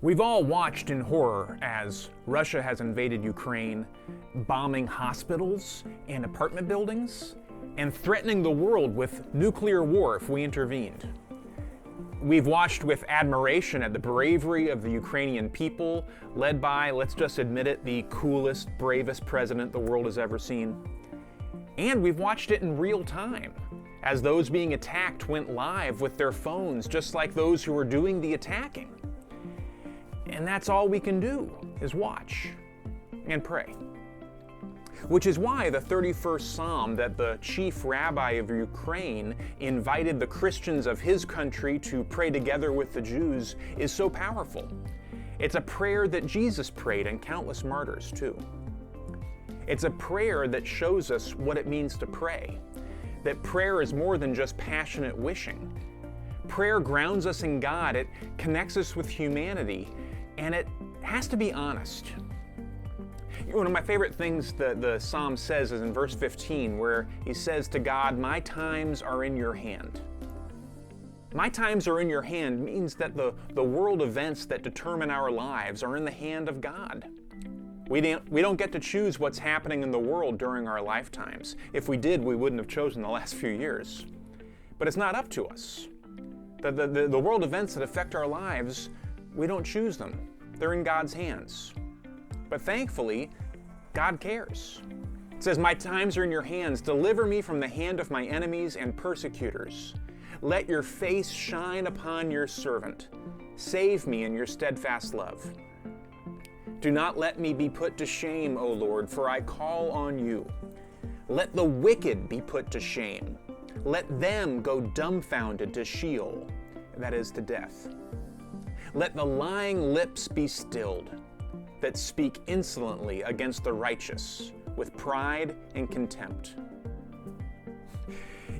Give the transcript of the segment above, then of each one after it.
We've all watched in horror as Russia has invaded Ukraine, bombing hospitals and apartment buildings, and threatening the world with nuclear war if we intervened. We've watched with admiration at the bravery of the Ukrainian people, led by, let's just admit it, the coolest, bravest president the world has ever seen. And we've watched it in real time, as those being attacked went live with their phones, just like those who were doing the attacking. And that's all we can do, is watch and pray. Which is why the 31st Psalm that the chief rabbi of Ukraine invited the Christians of his country to pray together with the Jews is so powerful. It's a prayer that Jesus prayed and countless martyrs too. It's a prayer that shows us what it means to pray, that prayer is more than just passionate wishing. Prayer grounds us in God, it connects us with humanity, and it has to be honest. One of my favorite things the Psalm says is in verse 15, where he says to God, "My times are in your hand." My times are in your hand means that the world events that determine our lives are in the hand of God. We don't get to choose what's happening in the world during our lifetimes. If we did, we wouldn't have chosen the last few years. But it's not up to us. The world events that affect our lives, we don't choose them. They're in God's hands. But thankfully, God cares. It says, "My times are in your hands. Deliver me from the hand of my enemies and persecutors. Let your face shine upon your servant. Save me in your steadfast love. Do not let me be put to shame, O Lord, for I call on you. Let the wicked be put to shame. Let them go dumbfounded to Sheol," that is, to death. "Let the lying lips be stilled, that speak insolently against the righteous, with pride and contempt."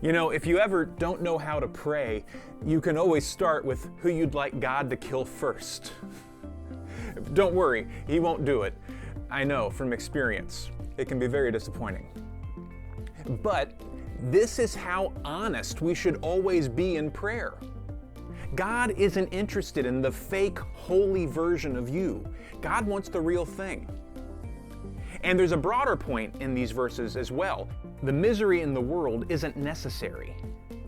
You know, if you ever don't know how to pray, you can always start with who you'd like God to kill first. Don't worry, He won't do it. I know from experience. It can be very disappointing. But this is how honest we should always be in prayer. God isn't interested in the fake, holy version of you. God wants the real thing. And there's a broader point in these verses as well. The misery in the world isn't necessary.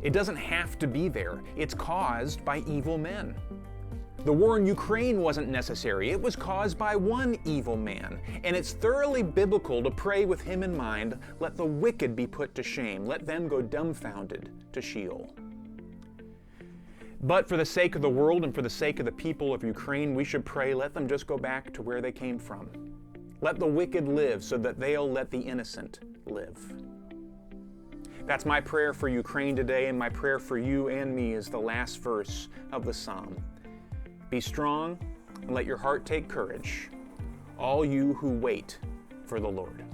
It doesn't have to be there. It's caused by evil men. The war in Ukraine wasn't necessary. It was caused by one evil man. And it's thoroughly biblical to pray with him in mind, "Let the wicked be put to shame. Let them go dumbfounded to Sheol." But for the sake of the world and for the sake of the people of Ukraine, we should pray, let them just go back to where they came from. Let the wicked live so that they'll let the innocent live. That's my prayer for Ukraine today, and my prayer for you and me is the last verse of the Psalm. Be strong and let your heart take courage, all you who wait for the Lord.